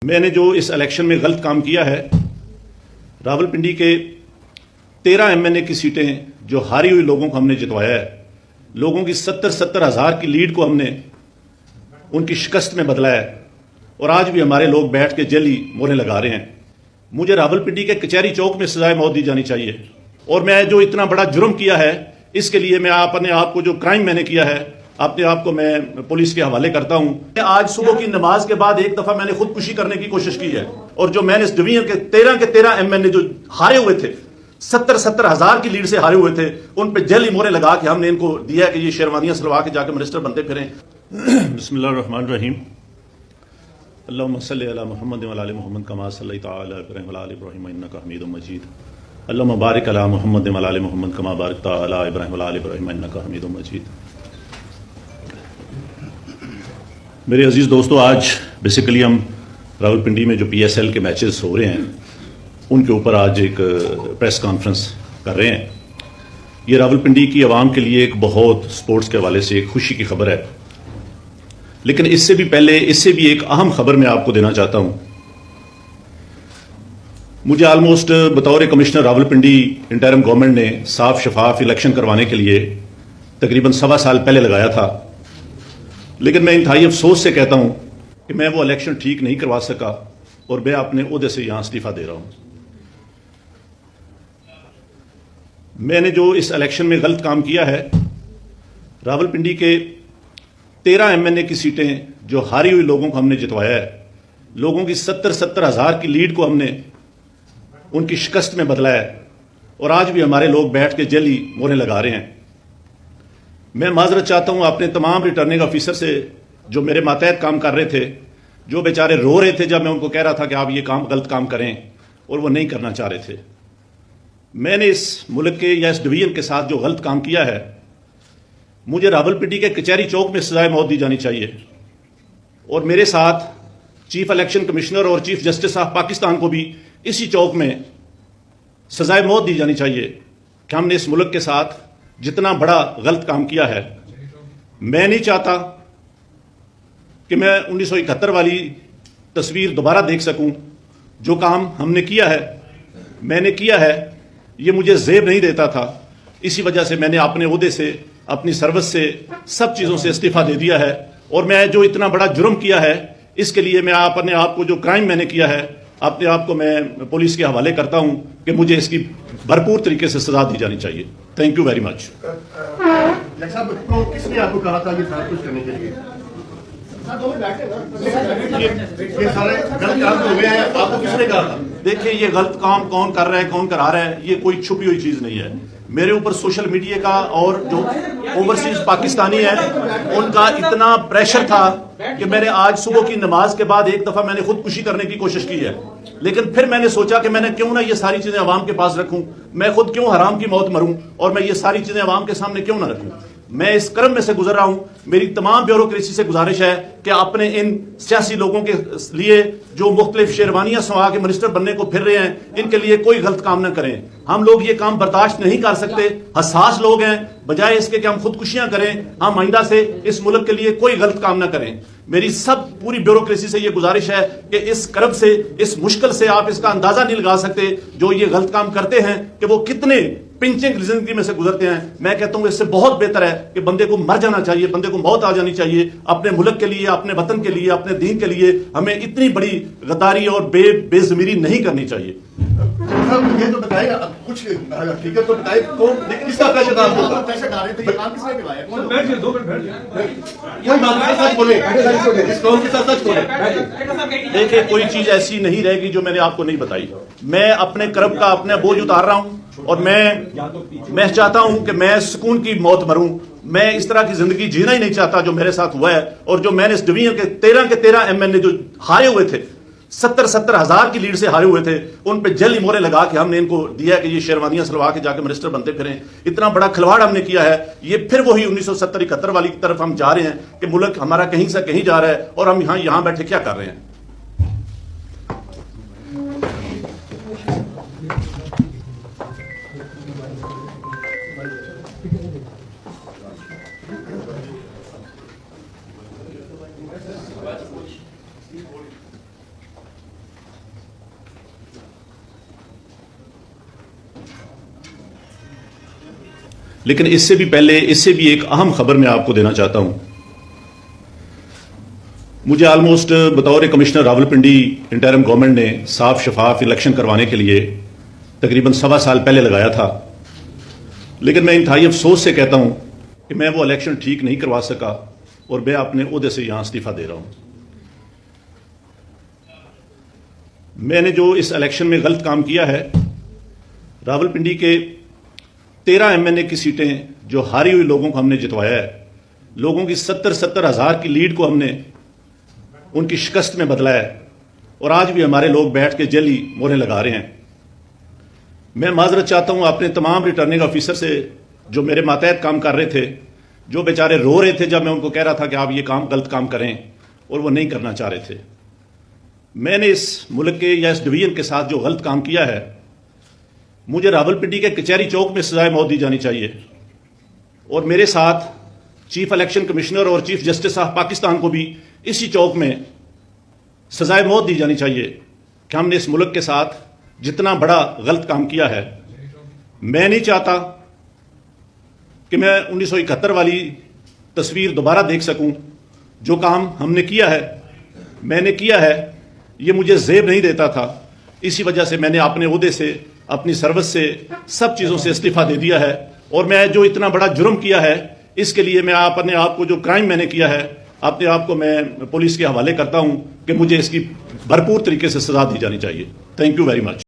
میں نے جو اس الیکشن میں غلط کام کیا ہے، راولپنڈی کے 13 MNA کی سیٹیں جو ہاری ہوئی لوگوں کو ہم نے جتوایا ہے، لوگوں کی 70 ہزار کی لیڈ کو ہم نے ان کی شکست میں بدلا ہے، اور آج بھی ہمارے لوگ بیٹھ کے جعلی موریں لگا رہے ہیں۔ مجھے راولپنڈی کے کچہری چوک میں سزائے موت دی جانی چاہیے، اور میں جو اتنا بڑا جرم کیا ہے اس کے لیے میں اپنے آپ کو جو کرائم میں نے کیا ہے اپنے آپ کو میں پولیس کے حوالے کرتا ہوں۔ آج صبح کی نماز کے بعد ایک دفعہ میں نے خودکشی کرنے کی کوشش کی ہے، اور جو میں نے اس ڈویژن کے 13 MNA جو ہارے ہوئے تھے، 70 ہزار کی لیڈ سے ہارے ہوئے تھے، ان پہ جعلی موریں لگا کے ہم نے ان کو دیا ہے کہ یہ شیروانیاں سلوا کے جا کے منسٹر بنتے پھریں۔ بسم اللہ الرحمن الرحیم۔ اللہم صلی علی محمد وعلی آل محمد کما صلیت علی ابراہیم وعلی آل ابراہیم انک حمید مجید۔ اللہم بارک علی محمد وعلی آل محمد کما بارکت علی ابراہیم وعلی آل ابراہیم انک حمید مجید۔ میرے عزیز دوستو، آج بیسیکلی ہم راولپنڈی میں جو PSL کے میچز ہو رہے ہیں ان کے اوپر آج ایک پریس کانفرنس کر رہے ہیں۔ یہ راولپنڈی کی عوام کے لیے ایک بہت سپورٹس کے حوالے سے ایک خوشی کی خبر ہے، لیکن اس سے بھی پہلے اس سے بھی ایک اہم خبر میں آپ کو دینا چاہتا ہوں۔ مجھے آلموسٹ بطور کمشنر راولپنڈی انٹرم گورنمنٹ نے صاف شفاف الیکشن کروانے کے لیے تقریباً 1.25 سال پہلے لگایا تھا، لیکن میں انتہائی افسوس سے کہتا ہوں کہ میں وہ الیکشن ٹھیک نہیں کروا سکا، اور میں اپنے عہدے سے یہاں استعفیٰ دے رہا ہوں۔ میں نے جو اس الیکشن میں غلط کام کیا ہے، راولپنڈی کے 13 MNA کی سیٹیں جو ہاری ہوئی لوگوں کو ہم نے جتوایا ہے، لوگوں کی 70 ہزار کی لیڈ کو ہم نے ان کی شکست میں بدلا ہے، اور آج بھی ہمارے لوگ بیٹھ کے جعلی موریں لگا رہے ہیں۔ میں معذرت چاہتا ہوں اپنے تمام ریٹرننگ آفیسر سے جو میرے ماتحت کام کر رہے تھے، جو بیچارے رو رہے تھے جب میں ان کو کہہ رہا تھا کہ آپ یہ غلط کام کریں، اور وہ نہیں کرنا چاہ رہے تھے۔ میں نے اس ملک کے یا اس ڈویژن کے ساتھ جو غلط کام کیا ہے، مجھے راولپنڈی کے کچہری چوک میں سزائے موت دی جانی چاہیے، اور میرے ساتھ چیف الیکشن کمشنر اور چیف جسٹس آف پاکستان کو بھی اسی چوک میں سزائے موت دی جانی چاہیے کہ ہم نے اس ملک کے ساتھ جتنا بڑا غلط کام کیا ہے۔ میں نہیں چاہتا کہ میں 1971 والی تصویر دوبارہ دیکھ سکوں۔ جو کام ہم نے کیا ہے، میں نے کیا ہے، یہ مجھے زیب نہیں دیتا تھا، اسی وجہ سے میں نے اپنے عہدے سے، اپنی سروس سے، سب چیزوں سے استعفیٰ دے دیا ہے، اور میں جو اتنا بڑا جرم کیا ہے اس کے لیے میں اپنے آپ کو جو کرائم میں نے کیا ہے اپنے آپ کو میں پولیس کے حوالے کرتا ہوں کہ مجھے اس کی بھرپور طریقے سے سزا دی جانی چاہیے۔ Thank you very much. کس نے آپ کو کہا تھا یہ سارا کچھ کرنے کے لیے؟ یہ سارے غلط کام ہو گئے ہیں، آپ کو کس نے کہا تھا؟ دیکھیں، یہ غلط کام کون کر رہا ہے، کون کرا رہا ہے، یہ کوئی چھپی ہوئی چیز نہیں ہے۔ میرے اوپر سوشل میڈیا کا اور جو اوورسیز پاکستانی ہیں ان کا اتنا پریشر تھا کہ میں نے آج صبح کی نماز کے بعد ایک دفعہ میں نے خودکشی کرنے کی کوشش کی ہے، لیکن پھر میں نے سوچا کہ میں نے کیوں نہ یہ ساری چیزیں عوام کے پاس رکھوں، میں خود کیوں حرام کی موت مروں، اور میں یہ ساری چیزیں عوام کے سامنے کیوں نہ رکھوں۔ میں اس کرم میں سے گزر رہا ہوں۔ میری تمام بیوروکریسی سے گزارش ہے کہ اپنے ان سیاسی لوگوں کے لیے جو مختلف شیروانیاں سوا کے منسٹر بننے کو پھر رہے ہیں، ان کے لیے کوئی غلط کام نہ کریں۔ ہم لوگ یہ کام برداشت نہیں کر سکتے، حساس لوگ ہیں، بجائے اس کے کہ ہم خودکشیاں کریں، ہم آئندہ سے اس ملک کے لیے کوئی غلط کام نہ کریں۔ میری پوری بیوروکریسی سے یہ گزارش ہے کہ اس کرب سے، اس مشکل سے آپ اس کا اندازہ نہیں لگا سکتے جو یہ غلط کام کرتے ہیں کہ وہ کتنے پنچنگ زندگی میں سے گزرتے ہیں۔ میں کہتا ہوں اس سے بہت بہتر ہے کہ بندے کو مر جانا چاہیے، بندے کو موت آ جانی چاہیے، اپنے ملک کے لیے، اپنے وطن کے لیے، اپنے دین کے لیے ہمیں اتنی بڑی غداری اور بے ضمیری نہیں کرنی چاہیے۔ یہ تو بتائے گا کچھ حقیقت تو بتائے، کس کا پریشر ڈال دو؟ پریشر ڈال رہے تھے، یہ کام کس نے کروایا؟ کوئی بات سچ بولے، اس قوم کے ساتھ سچ بولے۔ دیکھیں، کوئی چیز ایسی نہیں رہے گی جو میں نے آپ کو نہیں بتائی۔ میں اپنے کرب کا اپنا بوجھ اتار رہا ہوں، اور میں چاہتا ہوں کہ میں سکون کی موت مروں۔ میں اس طرح کی زندگی جینا ہی نہیں چاہتا جو میرے ساتھ ہوا ہے، اور جو میں نے اس ڈویژن کے 13 MNA جو ہارے ہوئے تھے، 70 ہزار کی لیڈ سے ہارے ہوئے تھے، ان پہ جعلی موریں لگا کے ہم نے ان کو دیا کہ یہ شیروانیاں سلوا کے جا کے منسٹر بنتے پھریں۔ اتنا بڑا کھلواڑ ہم نے کیا ہے۔ یہ پھر وہی 1970-71 والی طرف ہم جا رہے ہیں کہ ملک ہمارا کہیں سے کہیں جا رہا ہے، اور ہم یہاں بیٹھے کیا کر رہے ہیں۔ لیکن اس سے بھی پہلے اس سے بھی ایک اہم خبر میں آپ کو دینا چاہتا ہوں. مجھے آلموسٹ بطور کمشنر راولپنڈی انٹرم گورنمنٹ نے صاف شفاف الیکشن کروانے کے لیے تقریباً 1.25 سال پہلے لگایا تھا، لیکن میں انتہائی افسوس سے کہتا ہوں کہ میں وہ الیکشن ٹھیک نہیں کروا سکا اور میں اپنے عہدے سے یہاں استعفیٰ دے رہا ہوں. میں نے جو اس الیکشن میں غلط کام کیا ہے، راولپنڈی کے 13 MNA کی سیٹیں جو ہاری ہوئی لوگوں کو ہم نے جتوایا ہے، لوگوں کی 70 ہزار کی لیڈ کو ہم نے ان کی شکست میں بدلا ہے، اور آج بھی ہمارے لوگ بیٹھ کے جعلی مہریں لگا رہے ہیں. میں معذرت چاہتا ہوں اپنے تمام ریٹرننگ آفیسر سے جو میرے ماتحت کام کر رہے تھے، جو بیچارے رو رہے تھے جب میں ان کو کہہ رہا تھا کہ آپ یہ غلط کام کریں، اور وہ نہیں کرنا چاہ رہے تھے. میں نے اس ملک کے یا اس ڈویژن کے ساتھ جو غلط کام کیا ہے، مجھے راولپنڈی کے کچہری چوک میں سزائے موت دی جانی چاہیے، اور میرے ساتھ چیف الیکشن کمشنر اور چیف جسٹس آف پاکستان کو بھی اسی چوک میں سزائے موت دی جانی چاہیے کہ ہم نے اس ملک کے ساتھ جتنا بڑا غلط کام کیا ہے. میں نہیں چاہتا کہ میں 1971 والی تصویر دوبارہ دیکھ سکوں. جو کام ہم نے کیا ہے، میں نے کیا ہے، یہ مجھے زیب نہیں دیتا تھا. اسی وجہ سے میں نے اپنے عہدے سے، اپنی سروس سے، سب چیزوں سے استعفیٰ دے دیا ہے. اور میں جو اتنا بڑا جرم کیا ہے، اس کے لیے میں اپنے آپ کو، جو کرائم میں نے کیا ہے، اپنے آپ کو میں پولیس کے حوالے کرتا ہوں کہ مجھے اس کی بھرپور طریقے سے سزا دی جانی چاہیے. Thank you very much.